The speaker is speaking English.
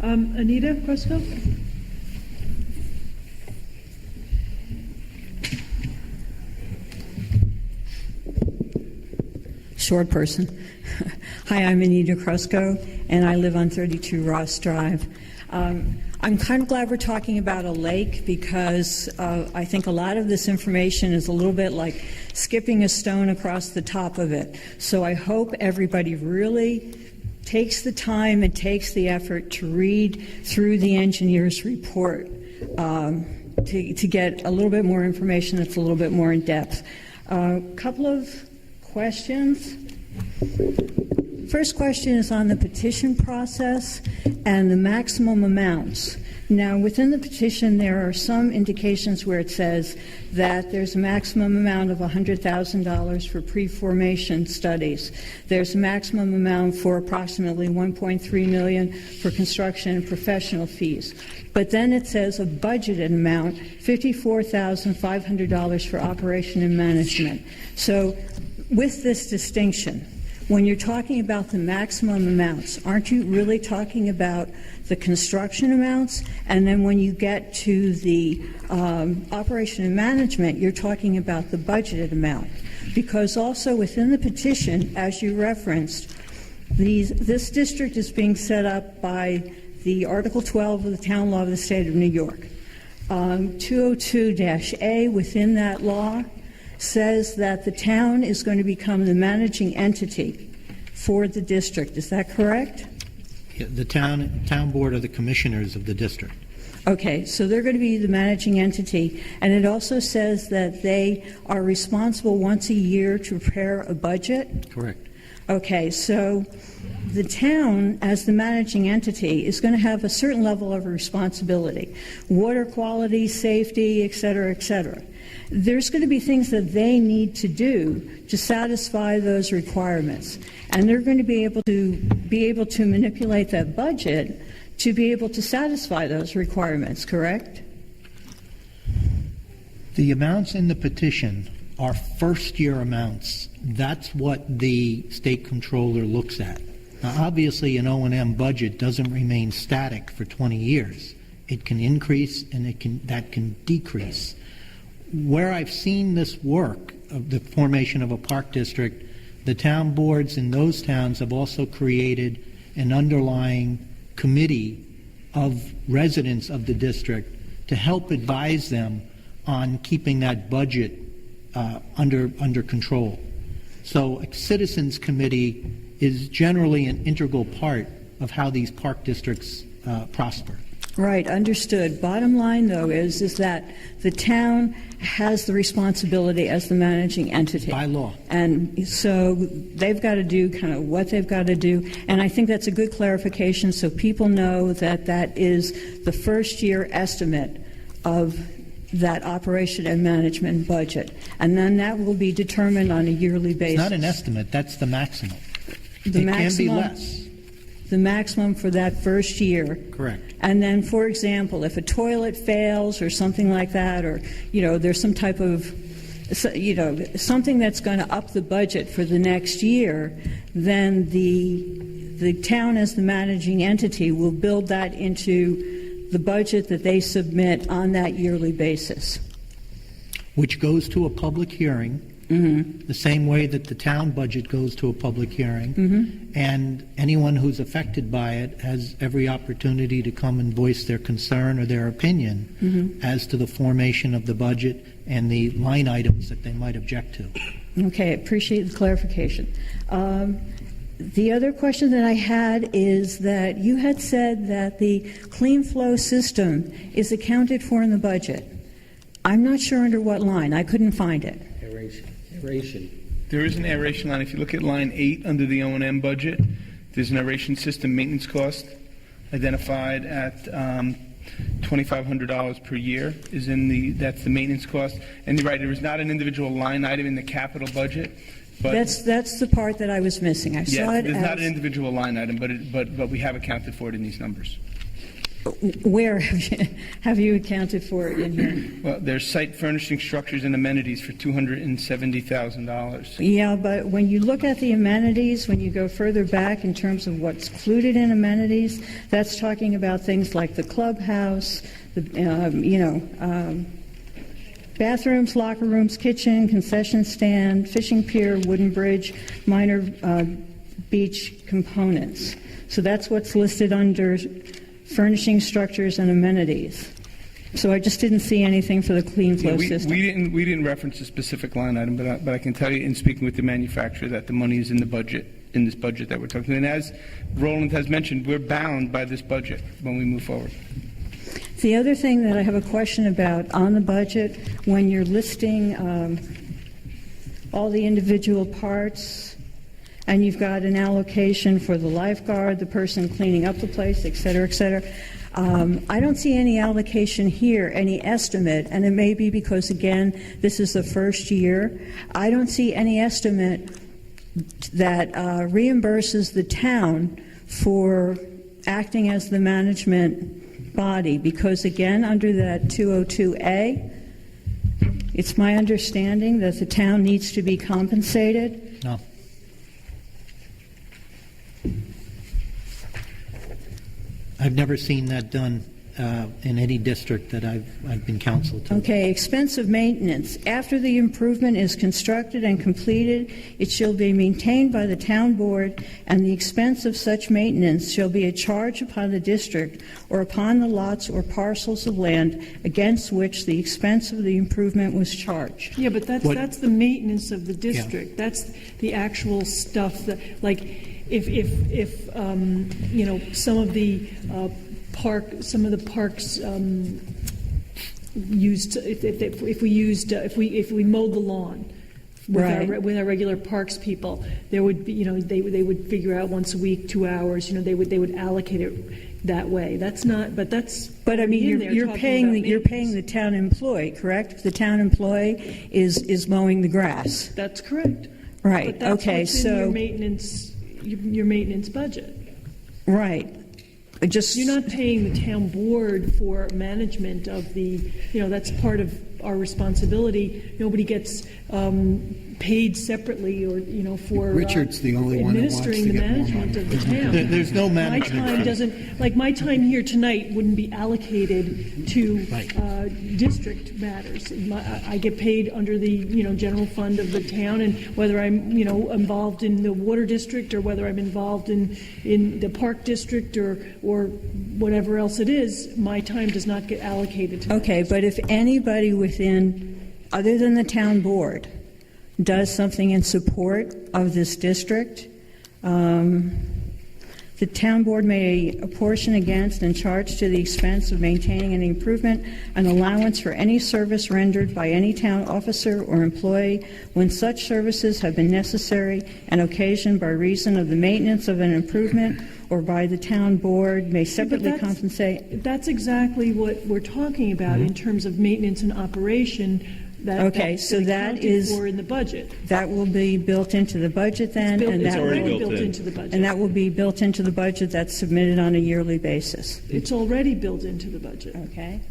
Anita Cresco? Short person. Hi, I'm Anita Cresco, and I live on 32 Ross Drive. I'm kind of glad we're talking about a lake because I think a lot of this information is a little bit like skipping a stone across the top of it. So I hope everybody really takes the time and takes the effort to read through the engineer's report to get a little bit more information that's a little bit more in depth. A couple of questions. First question is on the petition process and the maximum amounts. Now, within the petition, there are some indications where it says that there's a maximum amount of $100,000 for pre-formation studies. There's a maximum amount for approximately $1.3 million for construction and professional fees. But then it says a budgeted amount, $54,500 for operation and management. So with this distinction, when you're talking about the maximum amounts, aren't you really talking about the construction amounts? And then when you get to the operation and management, you're talking about the budgeted amount. Because also within the petition, as you referenced, this district is being set up by the Article 12 of the Town Law of the State of New York. 202-A within that law says that the town is going to become the managing entity for the district. Is that correct? Yeah, the town board are the commissioners of the district. Okay, so they're going to be the managing entity, and it also says that they are responsible once a year to prepare a budget? Correct. Okay, so the town, as the managing entity, is going to have a certain level of responsibility. Water quality, safety, et cetera, et cetera. There's going to be things that they need to do to satisfy those requirements. And they're going to be able to manipulate that budget to be able to satisfy those requirements, correct? The amounts in the petition are first-year amounts. That's what the state controller looks at. Now, obviously, an O&M budget doesn't remain static for 20 years. It can increase and that can decrease. Where I've seen this work, of the formation of a park district, the town boards in those towns have also created an underlying committee of residents of the district to help advise them on keeping that budget under control. So a citizens committee is generally an integral part of how these park districts prosper. Right, understood. Bottom line, though, is that the town has the responsibility as the managing entity. By law. And so they've got to do kind of what they've got to do. And I think that's a good clarification so people know that that is the first year estimate of that operation and management budget. And then that will be determined on a yearly basis. It's not an estimate, that's the maximum. The it maximum, can be less. The maximum for that first year. Correct. And then, for example, if a toilet fails or something like that, or, there's some type of, something that's going to up the budget for the next year, then the town as the managing entity will build that into the budget that they submit on that yearly basis. Which goes to a public hearing. Mm-hmm. The same way that the town budget goes to a public hearing, mm-hmm. and anyone who's affected by it has every opportunity to come and voice their concern or their opinion mm-hmm. as to the formation of the budget and the line items that they might object to. Okay, I appreciate the clarification. The other question that I had is that you had said that the Clean-Flo system is accounted for in the budget. I'm not sure under what line. I couldn't find it. Aeration. There is an aeration line. If you look at line 8 under the O&M budget, there's an aeration system maintenance cost identified at $2,500 per year. That's the maintenance cost. And you're right, there is not an individual line item in the capital budget. But that's the part that I was missing. I saw it. There's not an individual line item, but we have accounted for it in these numbers. Where have you accounted for it in here? Well, there's site furnishing structures and amenities for $270,000. Yeah, but when you look at the amenities, when you go further back in terms of what's included in amenities, that's talking about things like the clubhouse, the, bathrooms, locker rooms, kitchen, concession stand, fishing pier, wooden bridge, minor beach components. So that's what's listed under furnishing structures and amenities. So I just didn't see anything for the Clean-Flo system. We didn't reference a specific line item, but I can tell you in speaking with the manufacturer that the money is in the budget, in this budget that we're talking. And as Roland has mentioned, we're bound by this budget when we move forward. The other thing that I have a question about on the budget, when you're listing all the individual parts, and you've got an allocation for the lifeguard, the person cleaning up the place, et cetera, et cetera. I don't see any allocation here, any estimate, and it may be because, again, this is the first year. I don't see any estimate that reimburses the town for acting as the management body, because, again, under that 202A, it's my understanding that the town needs to be compensated. No. I've never seen that done in any district that I've been counsel to. Okay, expensive maintenance. After the improvement is constructed and completed, it shall be maintained by the town board, and the expense of such maintenance shall be a charge upon the district or upon the lots or parcels of land against which the expense of the improvement was charged. Yeah, but that's the maintenance of the district. Yeah. That's the actual stuff that, like, if some of the parks used, if we mowed the lawn with, right, with our regular parks people, there would be, they would figure out once a week, 2 hours, they would allocate it that way. That's not, but that's. But I mean, you're paying the town employee, correct? The town employee is mowing the grass. That's correct. Right. But that's okay. What's So in your maintenance budget. Right. You're not paying the town board for management of the, that's part of our responsibility. Nobody gets paid separately or, for Richard's the only one who wants to administering the get more management money. of the town. There's no management. My time doesn't, like my time here tonight wouldn't be allocated to district matters. I get paid under the, general fund of the town, and whether I'm, involved in the water district or whether I'm involved in the park district or whatever else it is, my time does not get allocated to that. Okay, but if anybody within, other than the town board, does something in support of this district, the town board may apportion against and charge to the expense of maintaining any improvement an allowance for any service rendered by any town officer or employee when such services have been necessary and occasioned by reason of the maintenance of an improvement, or by the town board may separately compensate. That's exactly what we're talking about in terms of maintenance and operation. So that is for in the budget. That will be built into the budget then, it's already built into the budget. And that will be built into the budget that's submitted on a yearly basis. It's already built into the budget. Okay.